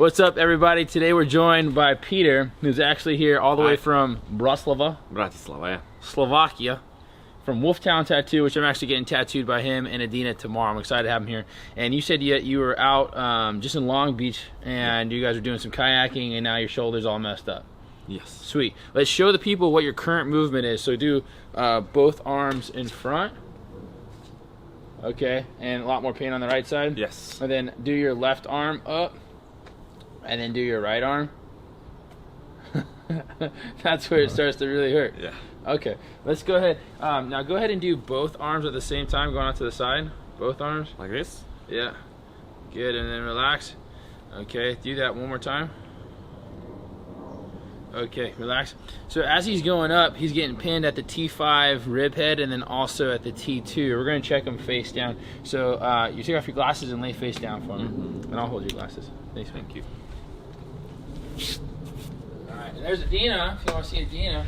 What's up, everybody? Today we're joined by Peter, who's actually here all the way from Bratislava, yeah. Slovakia, from Wolftown Tattoo, which I'm actually getting tattooed by him and Adina tomorrow. I'm excited to have him here. And you said you were out just in Long Beach, and you guys were doing some kayaking, and now your shoulder's all messed up. Yes. Sweet. Let's show the people what your current movement is. So do both arms in front. Okay, and a lot more pain on the right side. Yes. And then do your left arm up, and then do your right arm. That's where it starts to really hurt. Yeah. Okay, let's go ahead. Now go ahead and do both arms at the same time, going out to the side. Both arms. Like this? Yeah. Good, and then relax. Okay, do that one more time. Okay, relax. So as he's going up, he's getting pinned at the T5 rib head and then also at the T2. We're going to check him face down. So you take off your glasses and lay face down for me. And I'll hold your glasses. Thanks, man. Thank you. All right, and there's Adina, if you want to see Adina.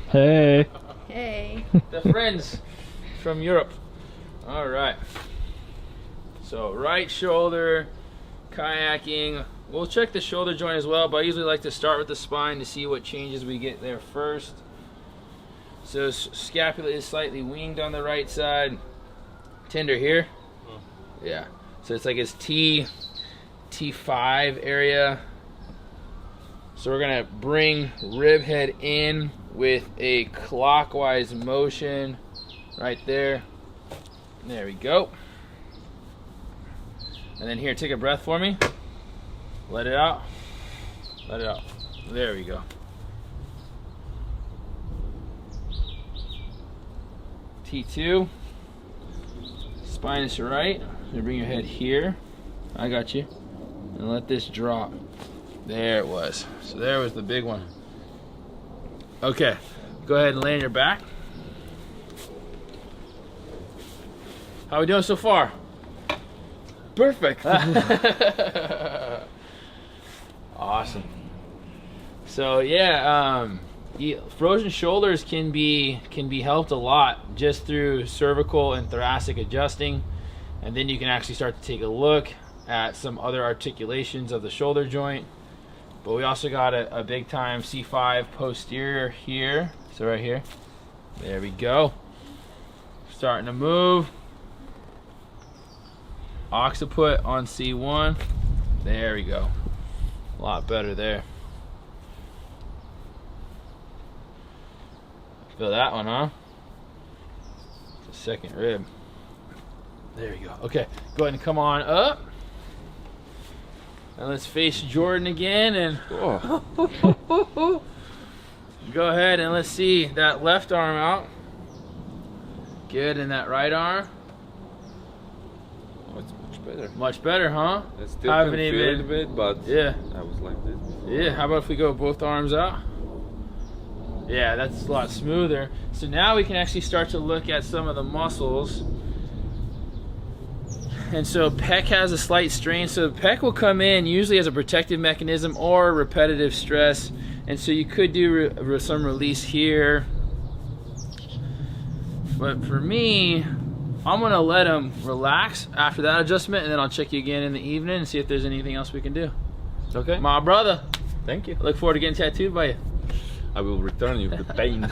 Hey. Hey. The friends from Europe. All right. So right shoulder, kayaking. We'll check the shoulder joint as well, but I usually like to start with the spine to see what changes we get there first. So scapula is slightly winged on the right side. Tender here. Yeah. So it's like his T5 area. So we're gonna bring rib head in with a clockwise motion right there. There we go. And then here, take a breath for me. Let it out. Let it out. There we go. T2. Spine is right. So bring your head here. I got you. And let this drop. There it was. So there was the big one. Okay. Go ahead and lay on your back. How we doing so far? Perfect. Awesome. So yeah, frozen shoulders can be helped a lot just through cervical and thoracic adjusting, and then you can actually start to take a look at some other articulations of the shoulder joint. But we also got a big time C5 posterior here. So right here. There we go. Starting to move. Occiput on C1. There we go. A lot better there. Feel that one, huh? It's the second rib. There you go. Okay, go ahead and come on up. And let's face Jordan again and Oh. go ahead and let's see that left arm out. Good, and that right arm. Oh, it's much better. Much better, huh? I still Haven't can feel even- it a bit, but Yeah. I was like this before. Yeah, how about if we go both arms out? Yeah, that's a lot smoother. So now we can actually start to look at some of the muscles. And so pec has a slight strain. So pec will come in usually as a protective mechanism or repetitive stress. And so you could do some release here. But for me, I'm gonna let him relax after that adjustment, and then I'll check you again in the evening and see if there's anything else we can do. Okay. My brother, Thank you. I look forward to getting tattooed by you. I will return you the pain.